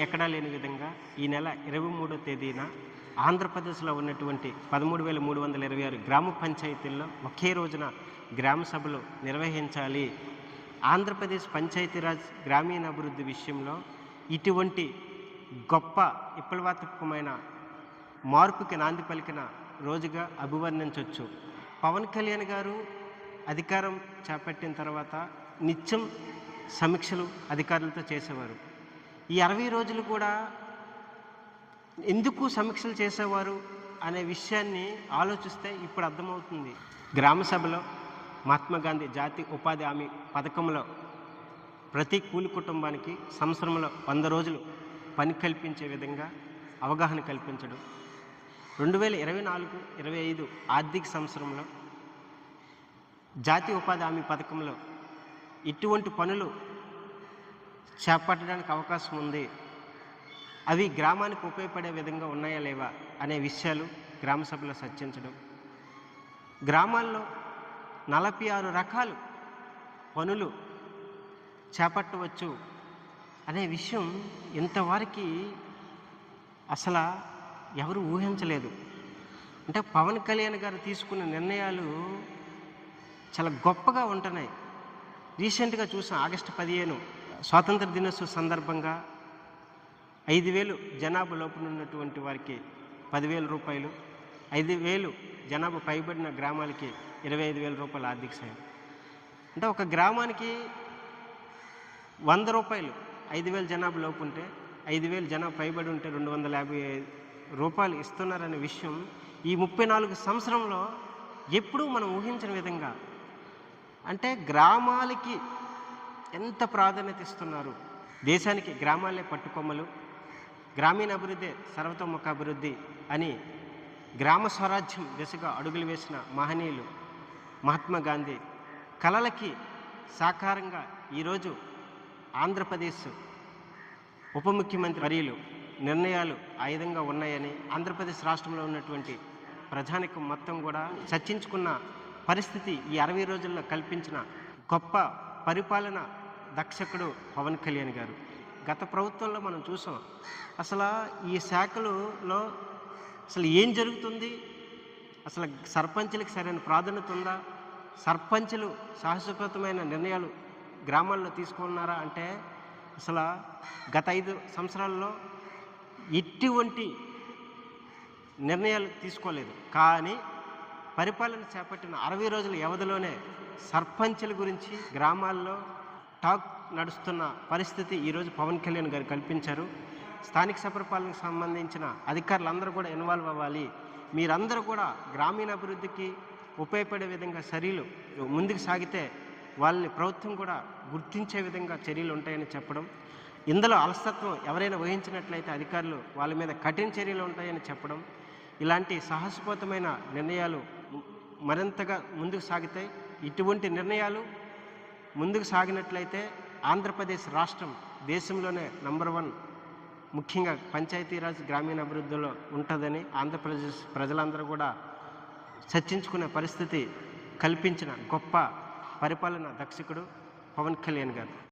ఎక్కడా లేని విధంగా ఈ నెల 23వ తేదీన ఆంధ్రప్రదేశ్లో ఉన్నటువంటి 13,326 గ్రామ పంచాయతీల్లో ఒకే రోజున గ్రామ సభలు నిర్వహించాలి. ఆంధ్రప్రదేశ్ పంచాయతీరాజ్ గ్రామీణాభివృద్ధి విషయంలో ఇటువంటి గొప్ప విప్లవాత్మకమైన మార్పుకి నాంది పలికిన రోజుగా అభివర్ణించవచ్చు. పవన్ కళ్యాణ్ గారు అధికారం చేపట్టిన తర్వాత నిత్యం సమీక్షలు అధికారులతో చేసేవారు. ఈ 60 రోజులు కూడా ఎందుకు సమీక్షలు చేసేవారు అనే విషయాన్ని ఆలోచిస్తే ఇప్పుడు అర్థమవుతుంది. గ్రామ సభలో మహాత్మా గాంధీ జాతీయ ఉపాధి హామీ పథకంలో ప్రతి కూలి కుటుంబానికి సంవత్సరంలో 100 రోజులు పని కల్పించే విధంగా అవగాహన కల్పించడం, 2024-25 ఆర్థిక సంవత్సరంలో జాతీయ ఉపాధి హామీ పథకంలో ఇటువంటి పనులు చేపట్టడానికి అవకాశం ఉంది, అవి గ్రామానికి ఉపయోగపడే విధంగా ఉన్నాయా లేవా అనే విషయాలు గ్రామ సభలో చర్చించడం, గ్రామాల్లో 46 రకాల పనులు చేపట్టవచ్చు అనే విషయం ఇంతవరకు అసలు ఎవరు ఊహించలేదు. అంటే పవన్ కళ్యాణ్ గారు తీసుకున్న నిర్ణయాలు చాలా గొప్పగా ఉంటున్నాయి. రీసెంట్గా చూసాం, ఆగస్టు 15 స్వాతంత్ర దినోత్సవ సందర్భంగా 5,000 జనాభా లోపల ఉన్నటువంటి వారికి 10,000 రూపాయలు, 5,000 జనాభా పైబడిన గ్రామాలకి 25,000 రూపాయల ఆర్థిక సాయం. అంటే ఒక గ్రామానికి 100 రూపాయలు 5,000 జనాభా లోపు ఉంటే, 5,000 జనాభా పైబడి ఉంటే 250 రూపాయలు ఇస్తున్నారనే విషయం ఈ 34 సంవత్సరంలో ఎప్పుడూ మనం ఊహించిన విధంగా, అంటే గ్రామాలకి ఎంత ప్రాధాన్యత ఇస్తున్నారు. దేశానికి గ్రామాలే పట్టుకొమ్మలు, గ్రామీణాభివృద్ధి సర్వతోముఖాభివృద్ధి అని గ్రామ స్వరాజ్యం దిశగా అడుగులు వేసిన మహనీయులు మహాత్మా గాంధీ కలలకి సాకారంగా ఈరోజు ఆంధ్రప్రదేశ్ ఉప ముఖ్యమంత్రి వర్యులు నిర్ణయాలు ఆ విధంగా ఉన్నాయని ఆంధ్రప్రదేశ్ రాష్ట్రంలో ఉన్నటువంటి ప్రజానికం మొత్తం కూడా చర్చించుకున్న పరిస్థితి ఈ 60 రోజుల్లో కల్పించిన గొప్ప పరిపాలన దక్షకుడు పవన్ కళ్యాణ్ గారు. గత ప్రభుత్వంలో మనం చూసాం, అసలు ఈ శాఖలలో అసలు ఏం జరుగుతుంది, అసలు సర్పంచులకు సరైన ప్రాధాన్యత ఉందా, సర్పంచులు సాహసోపేతమైన నిర్ణయాలు గ్రామాల్లో తీసుకున్నారా అంటే అసలు గత 5 సంవత్సరాల్లో ఎటువంటి నిర్ణయాలు తీసుకోలేదు. కానీ పరిపాలన చేపట్టిన 60 రోజుల వ్యవధిలోనే సర్పంచుల గురించి గ్రామాల్లో టాక్ నడుస్తున్న పరిస్థితి ఈరోజు పవన్ కళ్యాణ్ గారు కల్పించారు. స్థానిక పరిపాలనకు సంబంధించిన అధికారులందరూ కూడా ఇన్వాల్వ్ అవ్వాలి, మీరందరూ కూడా గ్రామీణాభివృద్ధికి ఉపయోగపడే విధంగా చర్యలు ముందుకు సాగితే వాళ్ళని ప్రభుత్వం కూడా గుర్తించే విధంగా చర్యలు ఉంటాయని చెప్పడం, ఇందులో అలసత్వం ఎవరైనా వహించినట్లయితే అధికారులు వాళ్ళ మీద కఠిన చర్యలు ఉంటాయని చెప్పడం, ఇలాంటి సాహసోపేతమైన నిర్ణయాలు మరింతగా ముందుకు సాగుతాయి. ఇటువంటి నిర్ణయాలు ముందుకు సాగినట్లయితే ఆంధ్రప్రదేశ్ రాష్ట్రం దేశంలోనే నంబర్ 1 ముఖ్యంగా పంచాయతీరాజ్ గ్రామీణాభివృద్ధిలో ఉంటుందని ఆంధ్రప్రదేశ్ ప్రజలందరూ కూడా చర్చించుకునే పరిస్థితి కల్పించిన గొప్ప పరిపాలన దక్షకుడు పవన్ కళ్యాణ్ గారు.